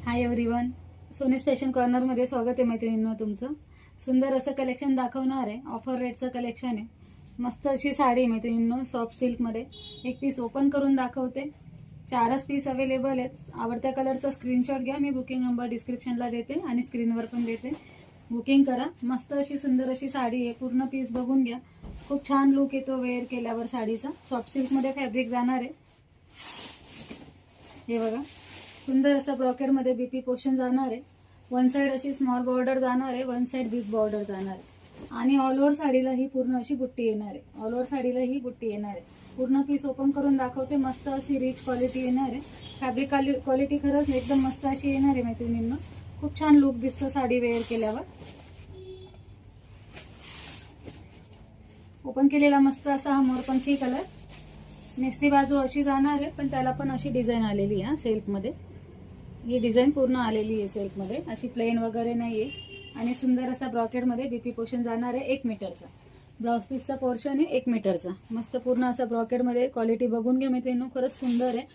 Hi everyone, सोनीस fashion corner मध्ये स्वागत आहे मैत्रिणींनो तुमचं. सुंदर असं कलेक्शन दाखवणार आहे. ऑफर रेटचं कलेक्शन आहे. मस्त अशी साडी मैत्रिणींनो सॉफ्ट सिल्क मध्ये. एक पीस ओपन करून दाखवते. 4च पीस अवेलेबल आहेत. आवडत्या कलरचा स्क्रीनशॉट घ्या. मी बुकिंग नंबर डिस्क्रिप्शनला देते आणि स्क्रीनवर पण देते. बुकिंग करा. मस्त अशी सुंदर अशी साडी आहे. पूर्ण पीस बघून घ्या. खूप छान लुक येतो वेअर केल्यावर साडीचा. सॉफ्ट सिल्क मध्ये फॅब्रिक जाणार आहे. हे बघा, सुंदर असं ब्रॉकेट मध्ये बीपी पोर्शन जाणार आहे. वन साइड अशी स्मॉल बॉर्डर जाणार आहे, वन साइड बिग बॉर्डर जाणार आहे आणि ऑल ओव्हर साडीला ही पूर्ण अशी बुट्टी येणार आहे. ऑल ओव्हर साडीला ही बुट्टी येणार आहे. पूर्ण पीस ओपन करून दाखवते. मस्त अशी रिच क्वालिटी येणार आहे. फॅब्रिक क्वालिटी खरंच एकदम मस्त अशी येणार आहे मैत्रिणींना. खूप छान लुक दिसतो साडी वेअर केल्यावर. ओपन केलेला मस्त असा हा मोरपंखी कलर. नेसती बाजू अशी जाणार आहे, पण त्याला पण अशी डिझाईन आलेली आहे सिल्क मध्ये. ही डिझाईन पूर्ण आलेली आहे सिल्क मध्ये, अशी प्लेन वगैरे नाहीये. आणि सुंदर असा ब्रॉकेट मध्ये बीपी पोर्शन जाणार आहे 1 मीटरचा. ब्लाउज पीसचा पोर्शन आहे 1 मीटरचा. मस्त पूर्ण असा ब्रॉकेट मध्ये. क्वालिटी बघून घ्या मैत्रिणींनो, खरंच सुंदर आहे.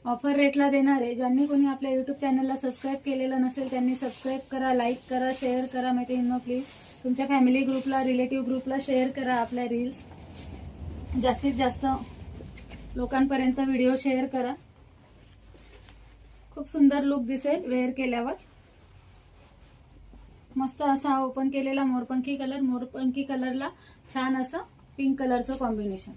ऑफर रेटला देणार आहे. ज्यांनी कोणी आपल्या युट्यूब चॅनलला सबस्क्राईब केलेलं नसेल त्यांनी सबस्क्राईब करा, लाईक करा, शेअर करा मैत्रिणींनो. प्लीज तुमच्या फॅमिली ग्रुपला, रिलेटिव्ह ग्रुपला शेअर करा आपल्या रील्स. जास्तीत जास्त लोकांपर्यंत व्हिडिओ शेअर करा. खूप सुंदर लुक दिसेल वेअर केल्यावर. मस्त असा ओपन केलेला मोरपंखी कलर. मोरपंखी कलरला छान असं पिंक कलरचं कॉम्बिनेशन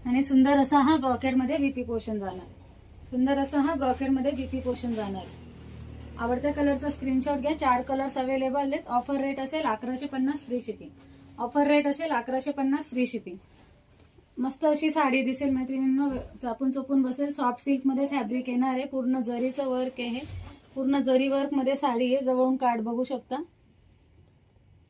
आणि सुंदर असा हा ब्रॉकेट मध्ये बीपी पोर्शन जाणार. सुंदर असा हा ब्रॉकेट मध्ये बीपी पोर्शन जाणार. आवडत्या कलरचा स्क्रीनशॉट घ्या. 4 कलर्स अवेलेबल आहेत. ऑफर रेट असेल 1150 फ्री शिपिंग. ऑफर रेट असेल 1150 फ्री शिपिंग. मस्त अशी साडी दिसेल मैत्रिणींनो. चापून चोपून बसेल. सॉफ्ट सिल्क मध्ये फॅब्रिक येणार आहे. पूर्ण जरीचं वर्क आहे. पूर्ण जरी वर्क मध्ये साडी आहे. जवळून कार्ड बघू शकता.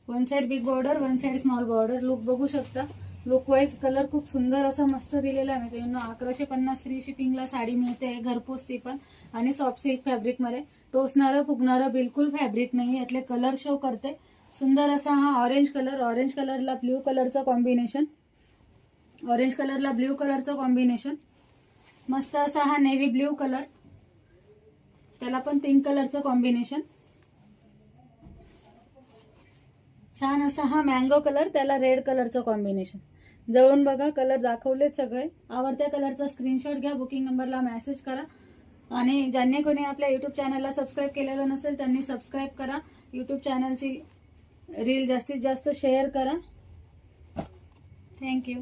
One side big border, one side small border. Look बघू शकता. लुक वाईज कलर खूप सुंदर असं मस्त दिलेला आहे मैत्रिणींनो. 1150 फ्री शिपिंगला साडी मिळते. घरपोच ती पण. आणि सॉफ्ट सिल्क फॅब्रिक मध्ये. टोचणारं फुगणारं बिलकुल फॅब्रिक नाही. यातले कलर शो करते. सुंदर असा हा ऑरेंज कलर. ऑरेंज कलरला ब्ल्यू कलरचं कॉम्बिनेशन. ऑरेंज कलरला ब्ल्यू कलरचं कॉम्बिनेशन. मस्त असा हा नेव्ही ब्ल्यू कलर. त्याला पण पिंक कलरचं कॉम्बिनेशन. छान असा हा मँगो कलर. त्याला रेड कलरचं कॉम्बिनेशन. जवळून बघा, कलर दाखवलेत सगळे. आवडत्या कलरचा स्क्रीनशॉट घ्या. बुकिंग नंबरला मेसेज करा. आणि ज्यांनी कोणी आपल्या युट्यूब चॅनलला सबस्क्राईब केलेलं नसेल त्यांनी सबस्क्राईब करा. युट्यूब चॅनलची रील जास्तीत जास्त शेअर करा. थँक्यू.